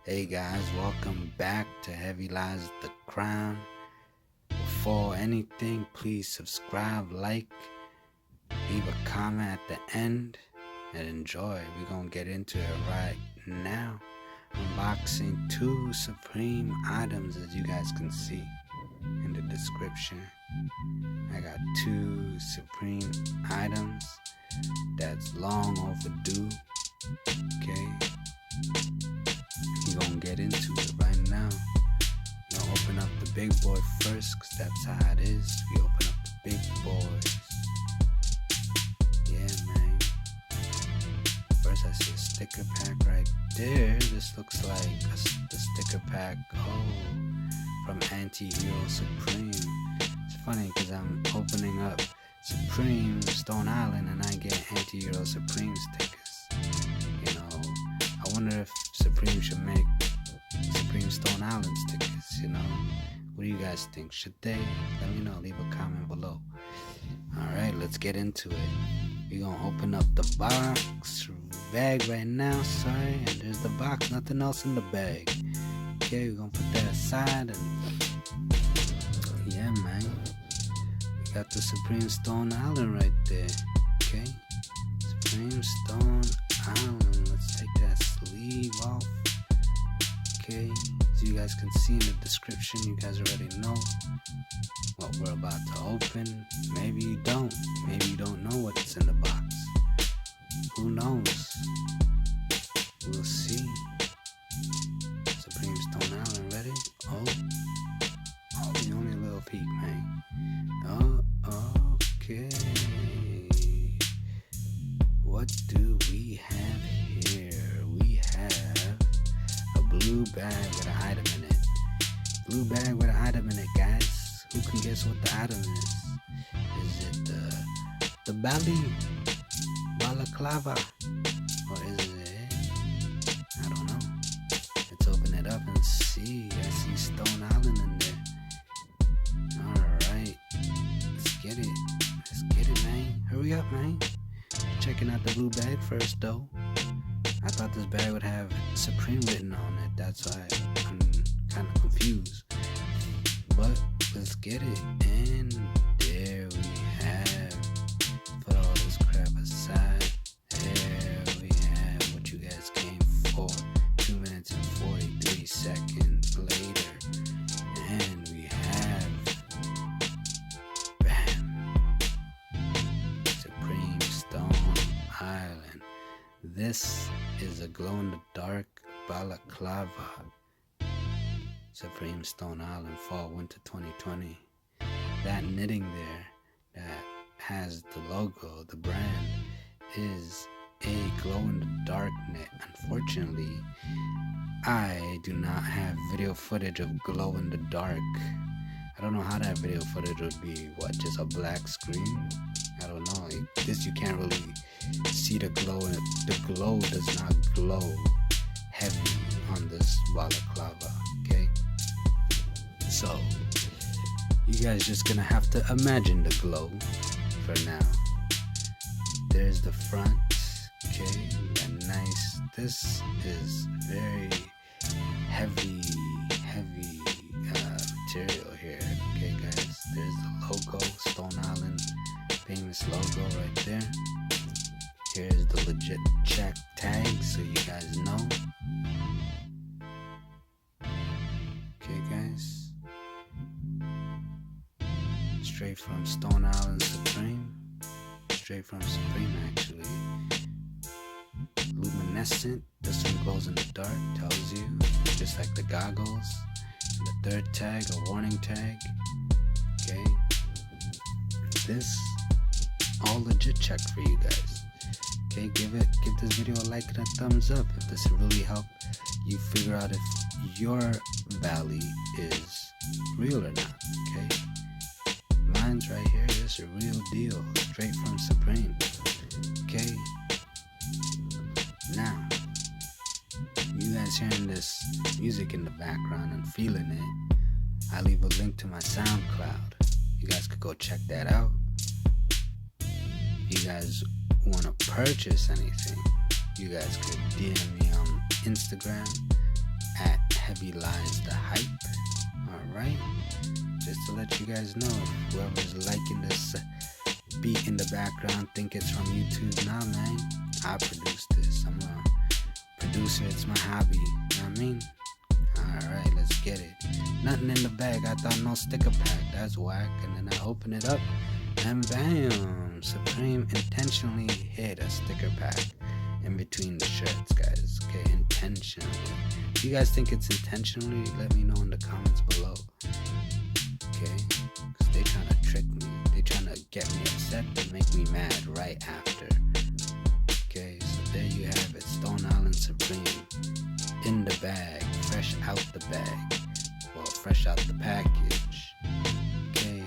Hey guys, welcome back to Heavy Lies the Crown. Before anything, please subscribe, like, leave a comment at the end, and enjoy. We're gonna get into it right now. Unboxing 2 Supreme items, as you guys can see in the description. I got 2 Supreme items that's long overdue. Okay, we're gonna get into it right now. We're gonna open up the big boy first, cause that's how it is. We open up the big boys. Yeah, man. First I see a sticker pack right there. This looks like the sticker pack from Anti-Hero Supreme. It's funny because I'm opening up Supreme Stone Island and I get Anti-Hero Supreme stickers. You know, I wonder if Supreme should make Supreme Stone Island stickers, you know. What do you guys think? Should they? Let me know. Leave a comment below. Alright, let's get into it. We're gonna open up the bag right now, sorry. And there's the box, nothing else in the bag. Okay, we're gonna put that aside and yeah, man. We got the Supreme Stone Island right there. Okay. Supreme Stone Island. Let's take that sleeve off. Okay, so you guys can see in the description, you guys already know what we're about to open. Maybe you don't. Maybe you don't know what's in the box. Who knows? We'll see. Supreme Stone Island, ready? Oh, the only little peek, man. Oh, okay. What do we have here? We have a blue bag with an item in it. Blue bag with an item in it, guys. Who can guess what the item is? Is it the Balaclava? Or is it? I don't know. Let's open it up and see. I see Stone Island in there. Alright. Let's get it. Let's get it, man. Hurry up, man. Checking out the blue bag first, though. I thought this bag would have Supreme written on it. That's why I'm kind of confused. But let's get it. And there we have. Put all this crap aside. There we have what you guys came for. 2 minutes and 43 seconds later. And we have. Bam. Supreme Stone Island. This is a glow-in-the-dark balaclava. Supreme Stone Island Fall Winter 2020. That knitting there that has the logo, the brand, is a glow-in-the-dark knit. Unfortunately, I do not have video footage of glow-in-the-dark. I don't know how that video footage would be. What, just a black screen? I don't know. This you can't really see the glow. The glow does not glow heavy on this balaclava. Okay, so you guys just gonna have to imagine the glow for now. There's the front. Okay, that nice. This is very heavy material here. Okay, guys. There's the logo, Stone Island. Famous logo right there. Here's the legit check tag so you guys know. Okay, guys. Straight from Stone Island Supreme. Straight from Supreme, actually. Luminescent. This one glows in the dark, tells you. Just like the goggles. And the third tag, a warning tag. Okay. This all legit check for you guys. Okay, give this video a like and a thumbs up if this really helped you figure out if your valley is real or not. Okay, mine's right here. It's a real deal, straight from Supreme. Okay, now you guys hearing this music in the background and feeling it, I leave a link to my Soundcloud. You guys could go check that out. If you guys want to purchase anything, you guys could DM me on Instagram at Heavy Lies the Hype. Alright, just to let you guys know, whoever's liking this beat in the background think it's from YouTube. Nah, man, I produced this. I'm a producer, it's my hobby, you know what I mean? Alright, let's get it. Nothing in the bag, I thought no sticker pack, that's whack. And then I open it up and bam, Supreme intentionally hid a sticker pack in between the shirts, guys. Okay, intentionally. If you guys think it's intentionally, let me know in the comments below. Okay, because they trying to trick me. They trying to get me upset and make me mad right after. Okay, so there you have it. Stone Island Supreme in the bag, fresh out the bag. Well, fresh out the package. Okay,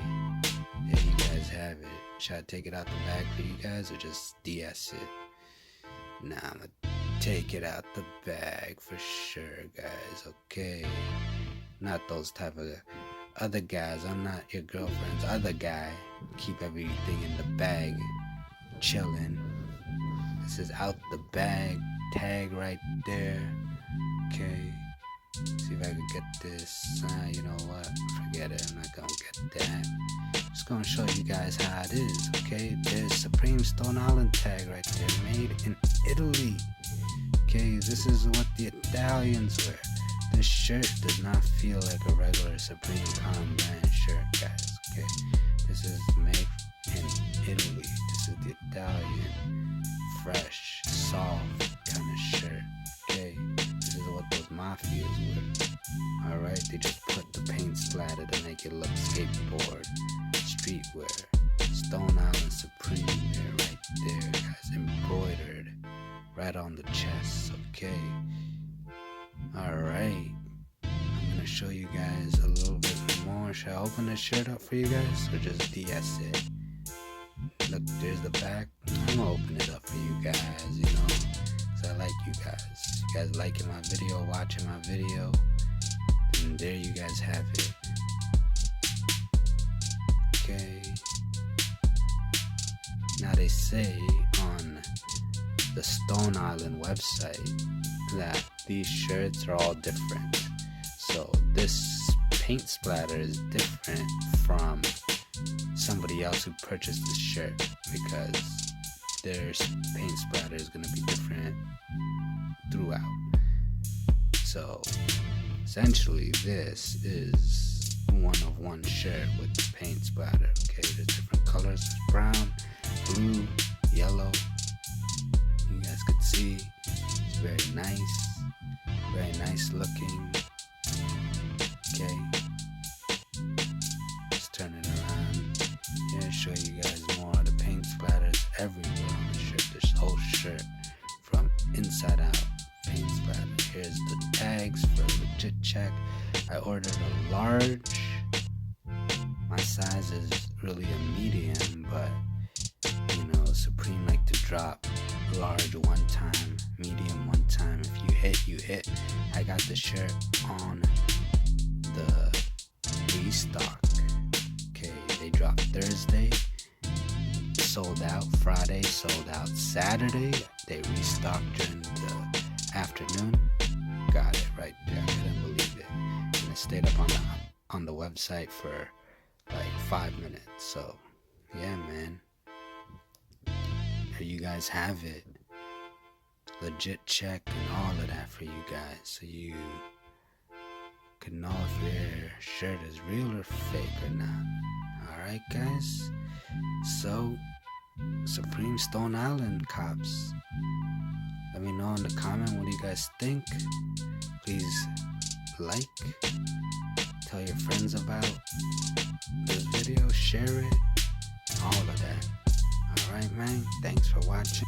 there you guys have it. Should I take it out the bag for you guys or just DS it? Nah, I'ma take it out the bag for sure, guys. Okay, not those type of other guys. I'm not your girlfriend's other guy. Keep everything in the bag, chilling. This is out the bag, tag right there. Okay, see if I can get this. You know what? Forget it. I'm not gonna get that. Just gonna show you guys how it is. Okay, there's Supreme Stone Island tag right there, made in Italy. Okay, this is what the Italians wear. This shirt does not feel like a regular Supreme common brand shirt, guys. Okay, this is made in Italy. This is the Italian, fresh, soft kind of shirt. Okay, this is what those mafias wear. Alright, they just put the paint splatter to make it look skateboard, streetwear. Stone Island Supreme wear right there, guys, embroidered right on the chest. Okay, alright, I'm gonna show you guys a little bit more. Should I open this shirt up for you guys or just DS it? Look, there's the back. I'm gonna open it up for you guys, you know, because I like you guys. You guys liking my video, watching my video, and there you guys have it. Okay, now they say on the Stone Island website that these shirts are all different. So this paint splatter is different from somebody else who purchased this shirt, because their paint splatter is going to be different throughout. So essentially this is one of one shirt with the paint splatter. Okay, there's different colors: brown, blue, yellow. You guys could see it's very nice looking. Okay, let's turn it around here, show you guys more. The paint splatters everywhere on the shirt. This whole shirt from inside out, paint splatter. Here's the tags for legit check. I ordered a large. My size is really a medium, but you know, Supreme like to drop large one time, medium one time. If you hit, you hit. I got the shirt on the restock. Okay, they dropped Thursday, sold out. Friday, sold out. Saturday, they restocked during the afternoon. Got it right there. I couldn't believe it. And it stayed up on the website for like 5 minutes. So yeah, man, there you guys have it. Legit check and all of that for you guys, so you can know if your shirt is real or fake or not. Alright, guys, so Supreme Stone Island cops, let me know in the comment what you guys think. Please like, tell your friends about this video, share it, all of that. Alright, man, thanks for watching.